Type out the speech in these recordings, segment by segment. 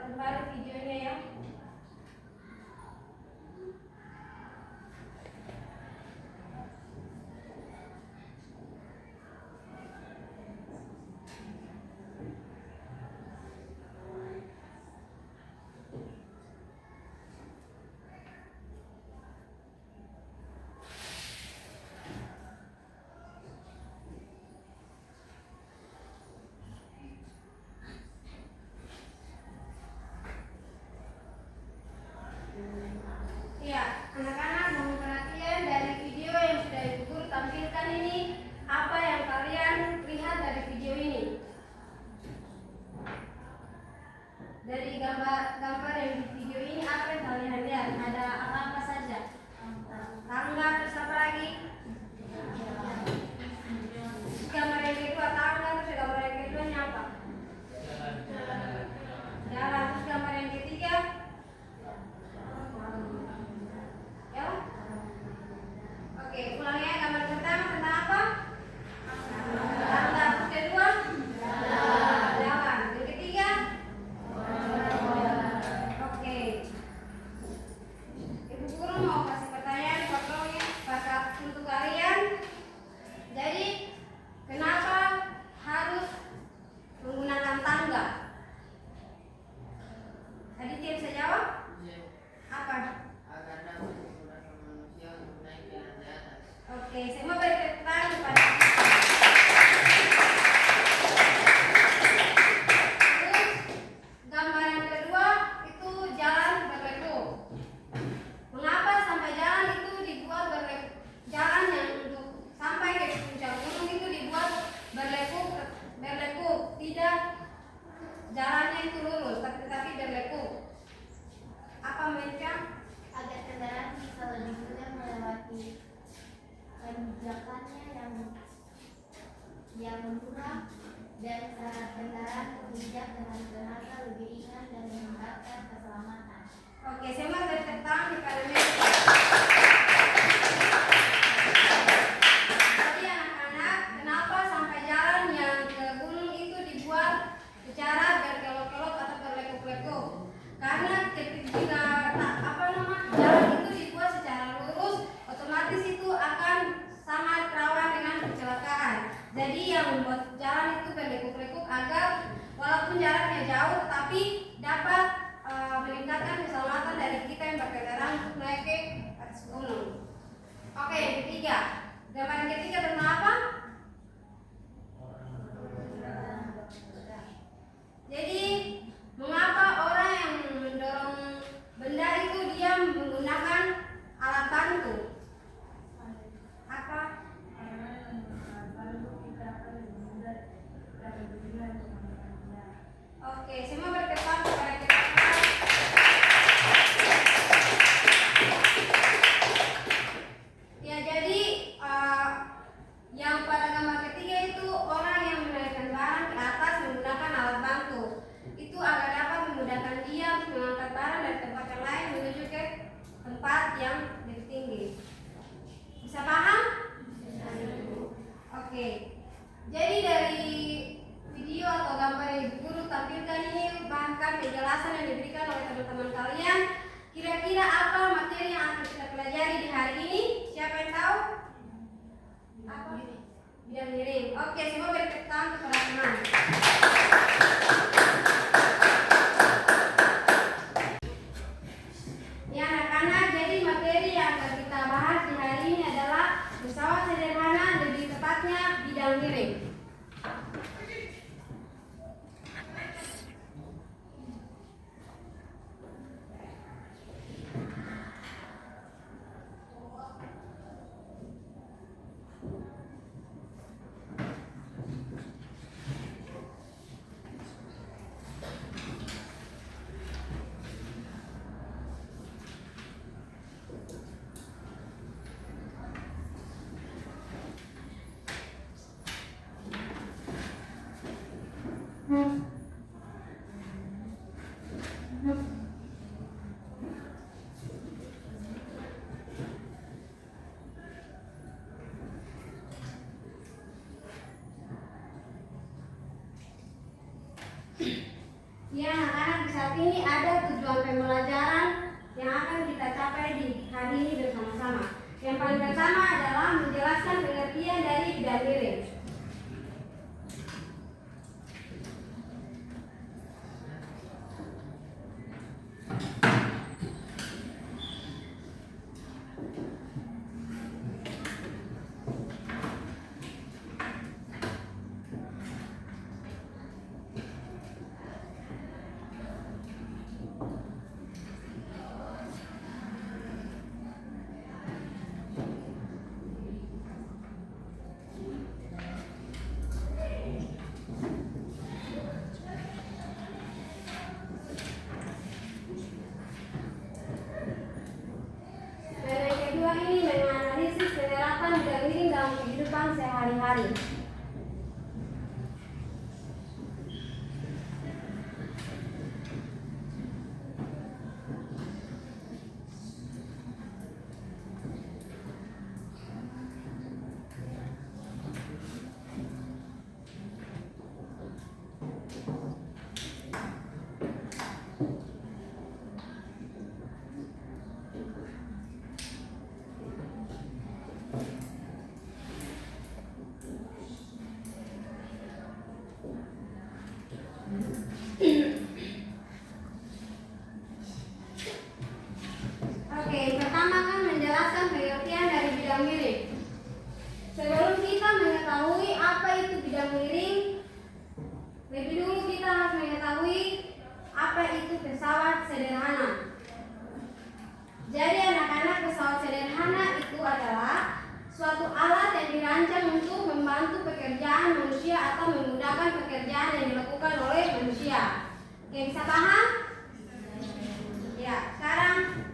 Kembali videonya ya. Ya, anak-anak mohon perhatian dari video yang sudah Ibu Guru tampilkan ini. Apa yang kalian lihat dari video ini? Dari gambar yang di video ini apa yang kalian lihat? Ada apa-apa saja? Tangga, terus apa lagi? Gambar yang kedua tangga, terus gambar yang keduanya apa? Jalan. Terus gambar yang ketiga? Ya. Oke, ulangi ya. Gambar pertama tentang apa? Tangga. Terus kedua? Jalan. Yang ketiga? Oke. Ibu Guru mau kasih pertanyaan untuk kalian. Jadi, kenapa harus menggunakan tangga? Aditya bisa jawab? Apa? Agar dapat memudahkan manusia untuk naik ke lantai atas. Oke, saya mau beri tepuk tangan kepada terus gambar yang kedua itu jalan berlekuk. Mengapa sampai jalan itu dibuat berlekuk? Jalan yang untuk sampai ke puncak gunung itu dibuat berlekuk, tidak jalannya itu lurus, tetapi berlekuk. Apa mereka? Agar kendaraan bisa lebih mudah melewati tanjakannya yang murah dan kendaraan berpijak dengan tenaga lebih ringan dan meningkatkan keselamatan. Oke, saya mau beri tepuk tangan kepada mereka. Jadi anak-anak, kenapa sampai jalan yang ke gunung itu dibuat secara berkelok-kelok atau berlekuk-lekuk? Karena ketika jalan itu dibuat secara lurus, otomatis itu akan sangat rawan dengan kecelakaan. Jadi yang membuat jalan itu berlekuk-lekuk agar walaupun jaraknya jauh, tetapi dapat meningkatkan keselamatan dari kita yang berkendaraan untuk naik ke atas gunung. Oke, yang ketiga. Gambar yang ketiga tentang apa? Jadi, mengapa orang yang mendorong benda itu dia menggunakan alat bantu? Apa? Oke, saya mau berdebat kepada kita. Ya, jadi yang pada gambar ketiga itu orang yang menaikkan barang ke atas menggunakan alat bantu. Itu agar dapat memudahkan dia untuk mengangkat barang dari tempat yang lain menuju ke tempat yang lebih tinggi. Bisa paham? Oke. Jadi dari video atau gambar yang Ibu Guru tampilkan ini, bahkan penjelasan yang diberikan oleh teman-teman kalian, kira-kira apa materi yang akan kita pelajari di hari ini? Siapa yang tahu? Apa? bidang miring. Oke, semua beri tepuk tangan kepada teman. Ya anak-anak, jadi materi yang akan kita bahas di hari ini adalah pesawat sederhana, lebih tepatnya bidang miring. Ya, anak-anak, di saat ini ada tujuan pembelajaran yang akan kita capai di hari ini bersama-sama. Yang paling pertama adalah menjelaskan pengertian dari bidang miring. Ini menganalisis penerapan bidang miring dalam kehidupan sehari-hari. Oke, pertama kan menjelaskan pengertian dari bidang miring. Sebelum kita mengetahui apa itu bidang miring, lebih dulu kita harus mengetahui apa itu pesawat sederhana. Jadi anak-anak, pesawat sederhana itu adalah suatu alat yang dirancang untuk membantu pekerjaan manusia atau memudahkan pekerjaan yang dilakukan oleh manusia. Oke, bisa paham? Ya, sekarang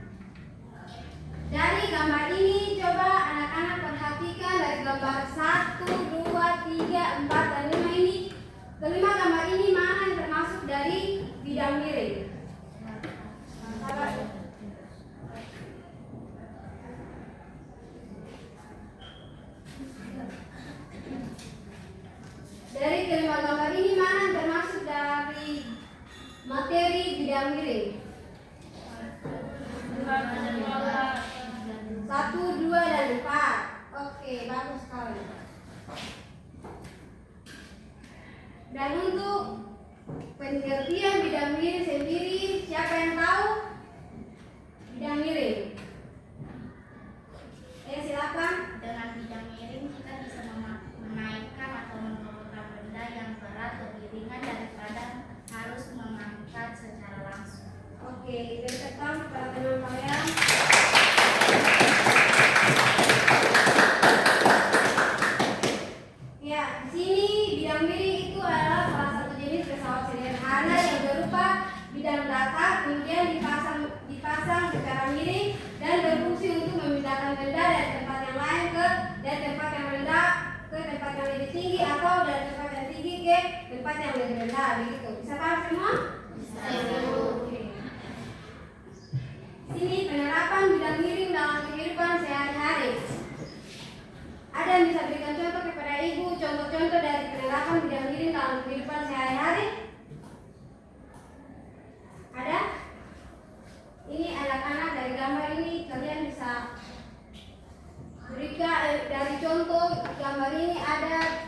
dari gambar ini coba anak-anak perhatikan dari gambar 1, 2, 3, 4, dan 5 ini. Kelima gambar ini mana yang termasuk dari bidang miring? Dari kelima gambar ini mana yang termasuk dari materi bidang miring? 1, 2, dan 4. Oke, bagus sekali. Dan untuk pengertian bidang miring sendiri, siapa yang tahu bidang miring? Silakan. Dengan bidang miring kita bisa menaikkan atau menurunkan benda yang berat lebih ringan daripada harus mengangkat secara langsung. Oke, bertekan kepada teman kalian. Ya, di sini bidang miring itu adalah salah satu jenis pesawat sederhana yang berupa bidang datar, kemudian dipasang secara miring dan berfungsi untuk memindahkan benda dari tempat yang lain dari tempat yang rendah ke tempat yang lebih tinggi atau dari tempat yang tinggi ke tempat yang lebih rendah. Begitu. Bisa paham semua? Bisa. Oke. Sini penerapan bidang miring dalam kehidupan sehari-hari. Ada yang bisa berikan contoh kepada ibu, contoh-contoh dari penerapan bidang miring dalam kehidupan sehari-hari? Ada? Ini anak-anak, dari gambar ini kalian bisa berikan dari contoh gambar ini ada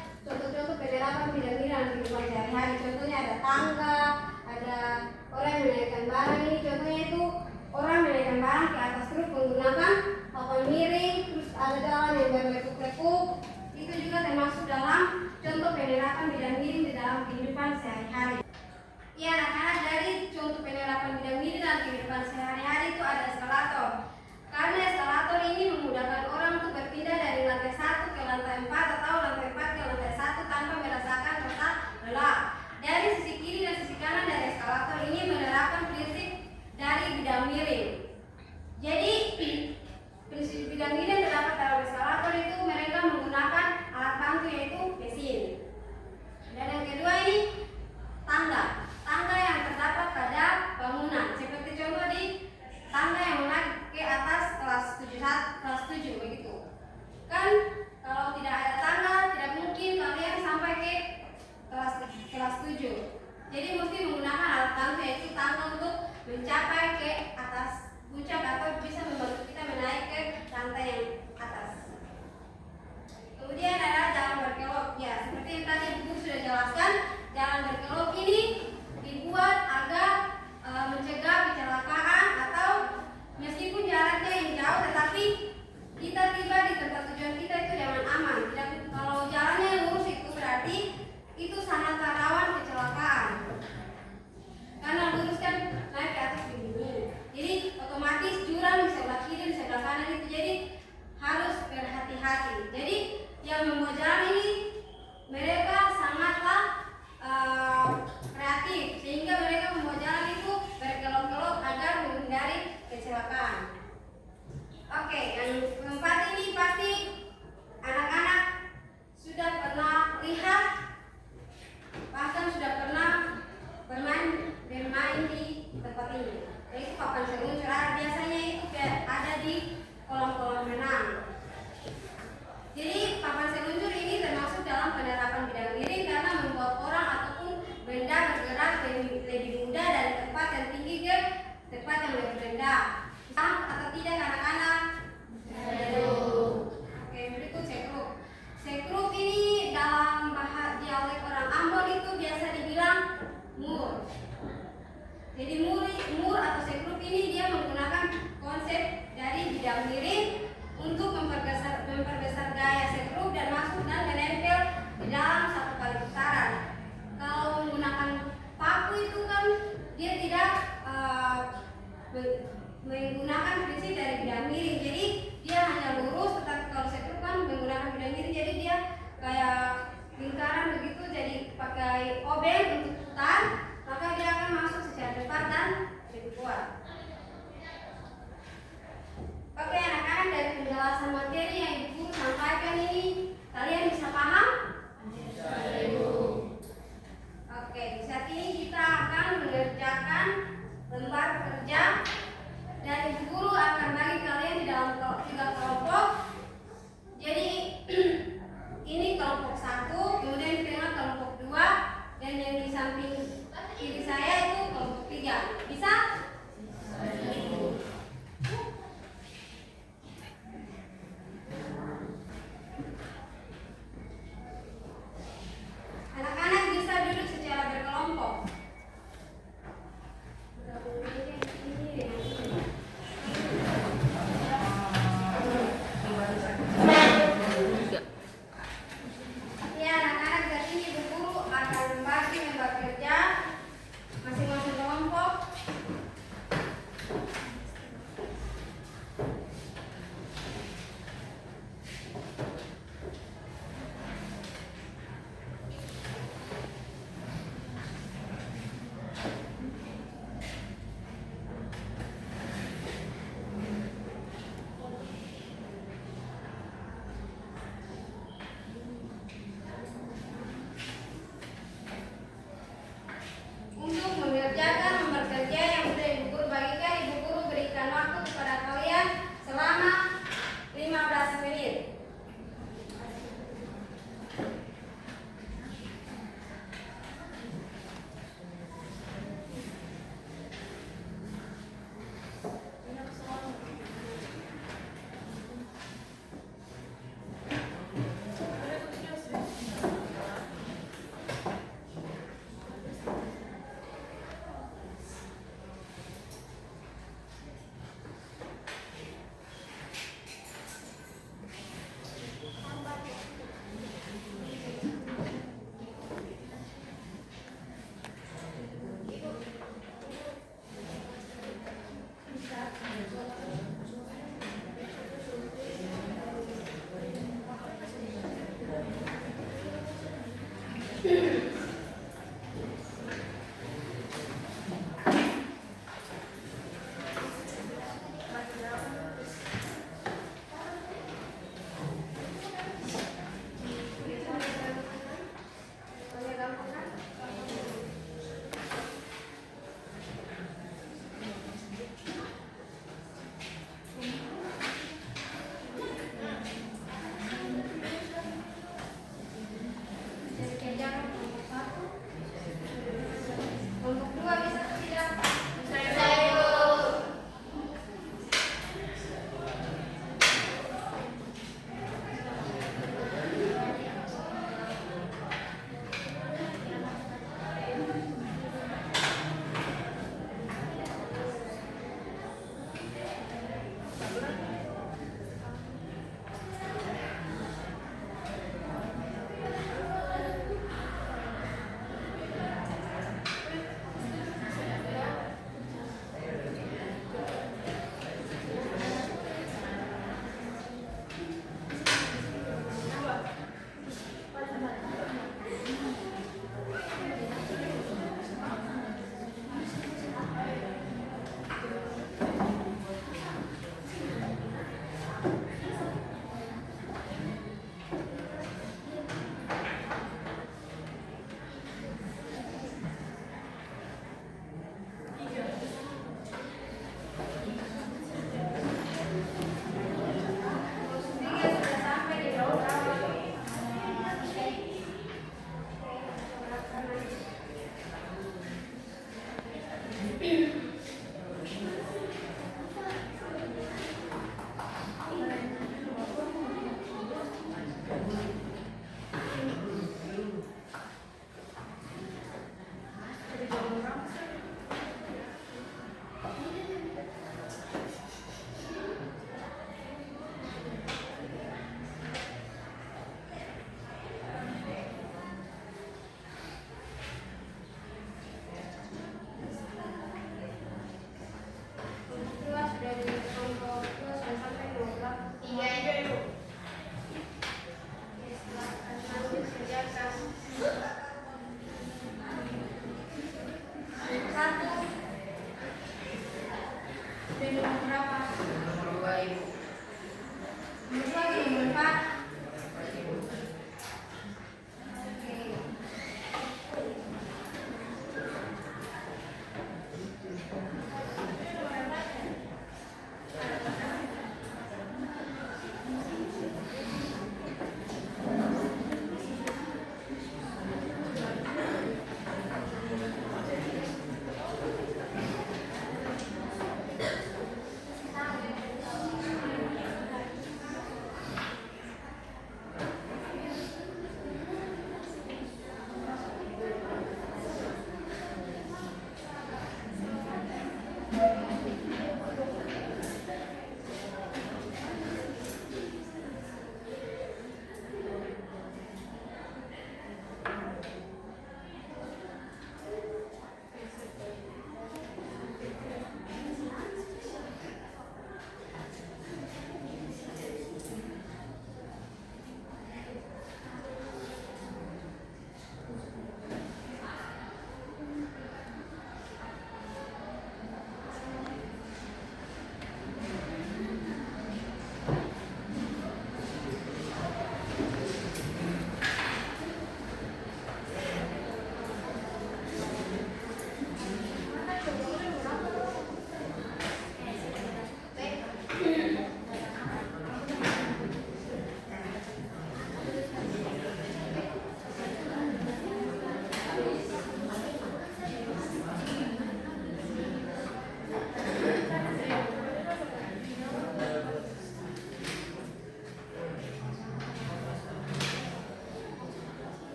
Jadi kejar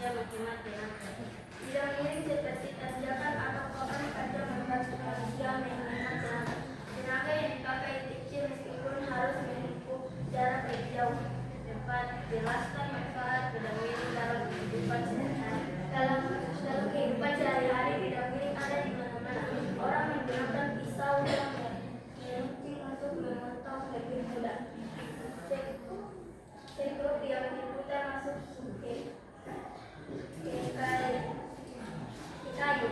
manusia menghemat tenaga. Bidang miring seperti tanjakan atau papan panjang membantu manusia menghemat tenaga. Tenaga yang dipakai kecil meskipun harus menempuh jarak lebih jauh. Dapat jelaskan manfaat bidang miring dalam kehidupan sehari-hari. Dalam kehidupan sehari-hari, bidang miring ada di mana-mana. Orang menggunakan pisau yang meruncing untuk memotong lebih mudah. Sekrup yang diputar masuk ke kayu.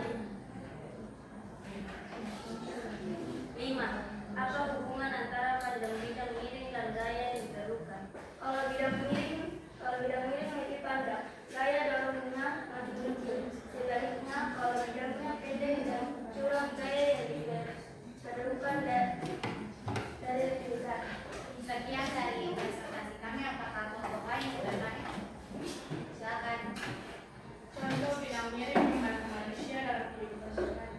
Lima. Apa hubungan antara panjang bidang miring dan gaya yang diperlukan? Kalau bidang miring lebih panjang, gaya dorongnya lebih kecil. Sebaliknya, kalau bidangnya pendek dan curam, gaya yang diperlukan dari lebih besar. Sekian dari presentasi kami. Apakah contoh lain bertanya? Silakan. Contoh bidang miring membantu manusia dalam kehidupan sehari-hari.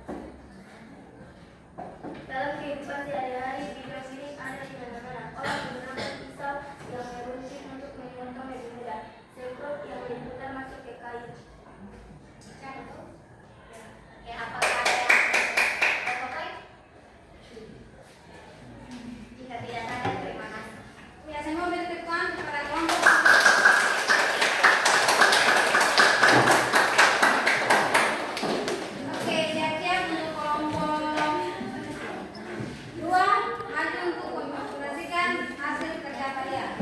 Dalam kehidupan sehari-hari, bidang miring ada di mana-mana. Orang menggunakan pisau yang meruncing untuk memotong lebih mudah. Sekrup yang diputar masuk ke kayu. Oke, apakah ada yang contoh lain? Jika tidak ada, terima kasih. Ya, saya mau bertekan kepada kelompok. Oke, siap-siap untuk kelompok 2, maju untuk mempresentasikan hasil kerja kalian.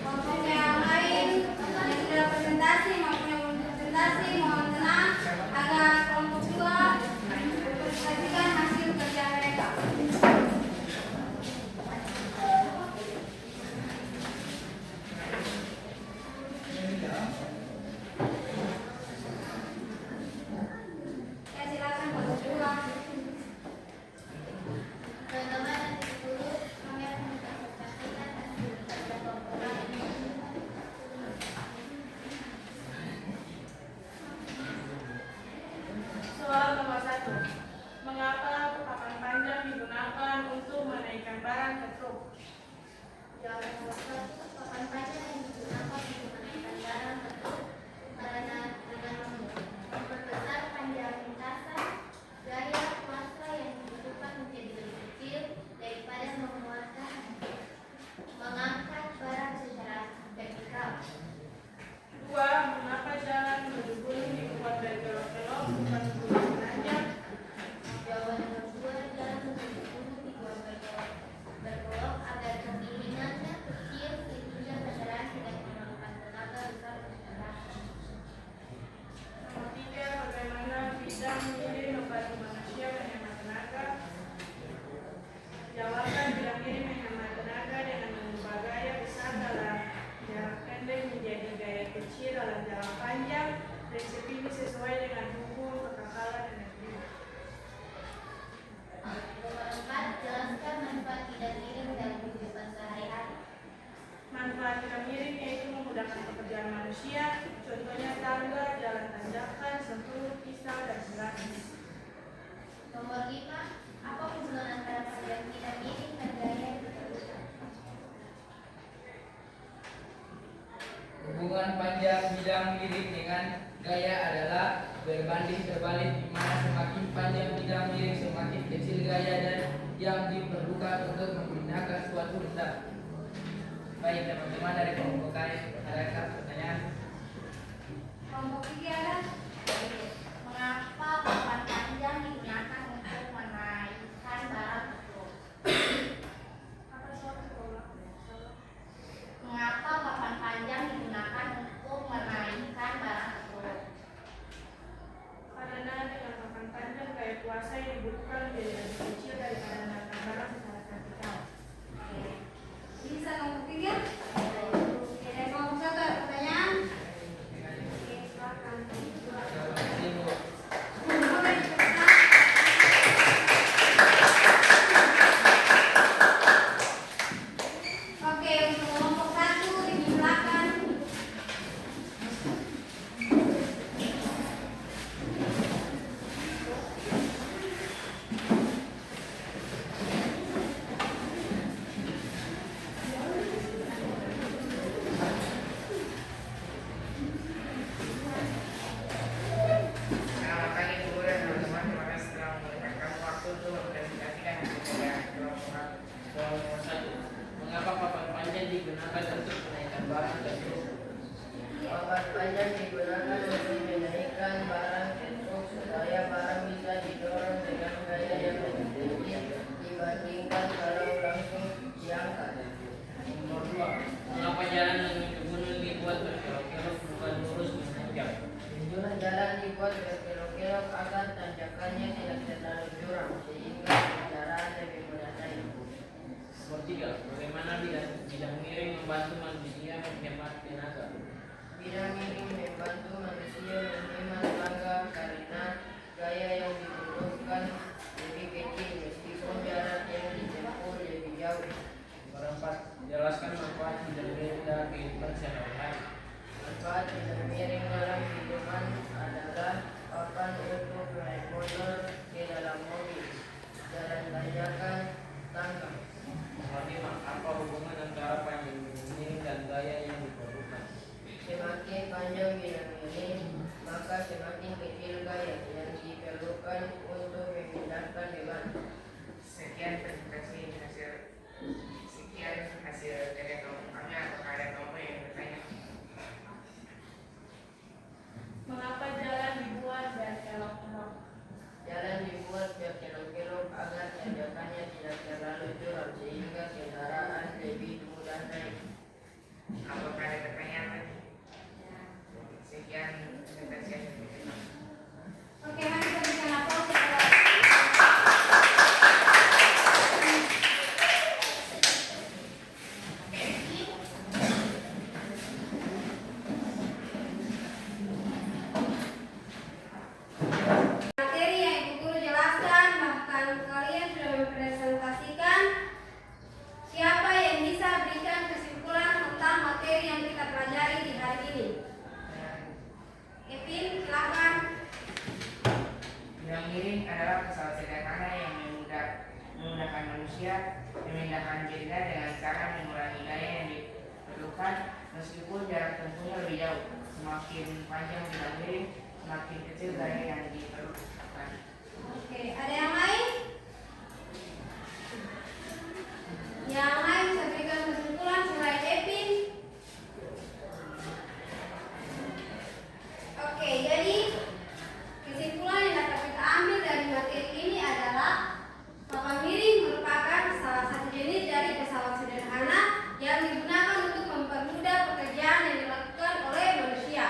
Kelompok yang lain yang sudah presentasi maupun yang belum presentasi, mohon tenang agar kelompok 2 mempresentasikan hasil kerja mereka. Ya, silakan kelompok 2. Teman-teman, nanti dulu kami akan mempresentasikan hasil kerja kelompok kami. Soal nomor 1. Mengapa papan panjang digunakan untuk menaikkan barang ke truk? Jawaban nomor 1, papan panjang yang digunakan untuk menaikkan barang ke truk karena dengan memperbesar panjang lintasan, gaya massa yang dibutuhkan menjadi lebih kecil daripada mengangkat barang secara vertikal. 2. Mengapa jalan menuju gunung dibuat berkelok-kelok bukan gunung menanjak? Jawaban nomor 2, jalan menuju gunung dibuat berkelok agar kepiringannya kecil sehingga kendaraan tidak memerlukan tenaga besar untuk bergerak. Nomor 3. Bagaimana bidang miring membantu manusia menghemat tenaga? Jawaban bidang miring menghemat tenaga dengan mengubah gaya besar dalam jarak pendek menjadi gaya kecil dalam jarak panjang. Prinsip ini sesuai dengan hukum kekekalan energi. Nomor 4, jelaskan manfaat bidang miring dalam kehidupan sehari-hari. Manfaat bidang miring yaitu memudahkan pekerjaan manusia, contohnya tangga, jalan tanjakan, sempurna, pisau, dan sebagainya. Nomor 5, apa hubungan antara panjang bidang miring dan gaya yang diperlukan? Hubungan panjang bidang miring dengan gaya adalah berbanding terbalik, di mana semakin panjang bidang miring semakin kecil gaya dan yang diperlukan untuk memindahkan suatu benda. Baik, teman-teman dari kelompok kalian, adakah pertanyaan? Kelompok 3 ada? Mengapa papan panjang digunakan untuk menaikkan barang ke truk? Mengapa papan panjang digunakan untuk menaikkan barang ke truk? Karena dengan papan panjang gaya kuasa yang dibutuhkan menjadi lebih kecil daripada menaikkan barang secara vertikal. Bisa kelompok 3? Oke, dari kelompok 1 ada pertanyaan? Oke, silakan. Soal nomor 1. Mengapa papan panjang digunakan untuk menaikkan barang ke truk? Papan panjang digunakan untuk menaikkan barang ke truk supaya barang bisa didorong dengan gaya yang lebih tinggi dibandingkan kalau langsung diangkat. Nomor 2. Mengapa jalan menuju gunung dibuat berkelok-kelok bukan lurus menanjak? Jalan dibuat berkelok-kelok agar tanjakannya tidak terlalu curam sehingga kendaraan lebih mudah naik. Nomor 3. Bagaimana bidang miring membantu manusia menghemat tenaga? Bidang ini membantu manusia menghemat tenaga karena gaya yang dibutuhkan lebih kecil meskipun jarak yang ditempuh lebih jauh. Nomor 4. Jelaskan manfaat bidang miring dalam kehidupan sehari-hari. Manfaat bidang miring dalam kehidupan adalah papan untuk naik motor di dalam mobil, jalan tanjakan, tangga. Nomor 5. Apa hubungan antara panjang bidang miring dan gaya yang diperlukan? Semakin panjang bidang miring, maka semakin kecil gaya yang diperlukan untuk memindahkan beban. Sekian hasil dari kami atau kalian kamu yang bertanya. Mengapa jalan dibuat berkelok-kelok? Jalan dibuat berkelok-kelok agar tanjakannya tidak terlalu curam sehingga kendaraan lebih mudah naik. Apakah ada pertanyaan lagi? Sekian presentasi yang saya. Oke, mari kita berikan aplaus kepada materi yang Ibu Guru jelaskan, bahkan kalian sudah mempresentasikan. Siapa yang bisa berikan kesimpulan tentang materi yang kita pelajari di hari ini? Kevin, silakan. Bidang miring adalah pesawat sederhana yang memudahkan manusia memindahkan benda dengan cara mengurangi gaya yang diperlukan meskipun jarak tempuhnya lebih jauh. Semakin panjang bidang miring, semakin kecil gaya yang diperlukan. Oke, ada yang lain? Yang lain bisa berikan kesimpulan selain Kevin? Oke, jadi kesimpulan yang dapat kita ambil dari materi ini adalah papan miring merupakan salah satu jenis dari pesawat sederhana yang digunakan untuk mempermudah pekerjaan yang dilakukan oleh manusia.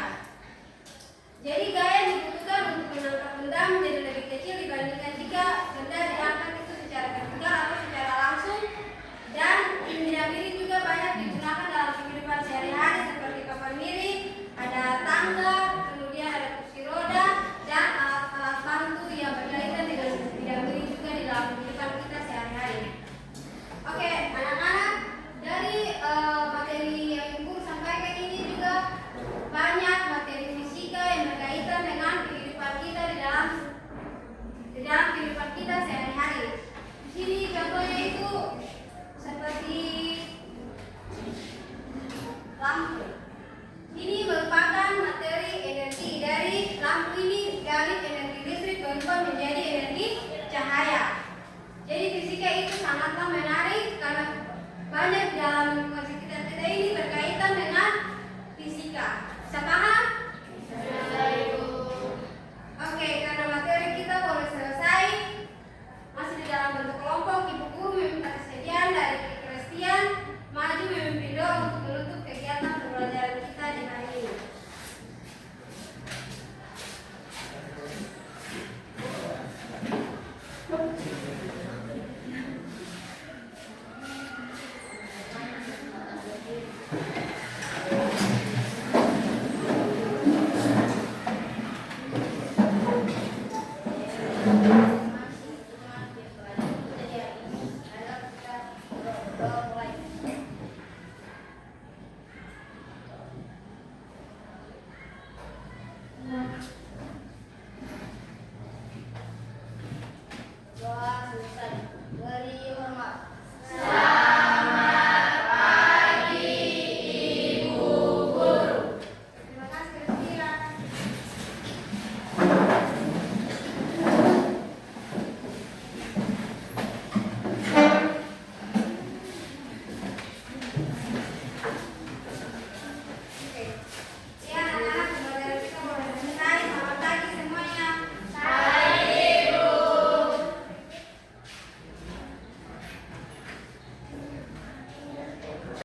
Jadi gaya yang dibutuhkan untuk mengangkat benda menjadi lebih kecil dibandingkan jika benda diangkat itu secara vertikal atau secara langsung. Dan bidang miring juga banyak digunakan dalam kehidupan sehari-hari seperti papan miring, ada tangga, kemudian ada kursi roda dan alat-alat bantu yang berkaitan dengan bidang miring juga di dalam kehidupan kita sehari-hari. Oke, anak-anak, dari materi yang Ibu sampaikan ini juga banyak materi fisika yang berkaitan dengan kehidupan kita di dalam kehidupan kita sehari-hari. Di sini contohnya itu seperti lampu. Ini merupakan materi energi. Dari lampu ini dialih energi listrik berubah menjadi energi cahaya. Jadi fisika itu sangatlah menarik karena banyak dalam lingkungan sekitar kita ini berkaitan dengan fisika. Bisa paham?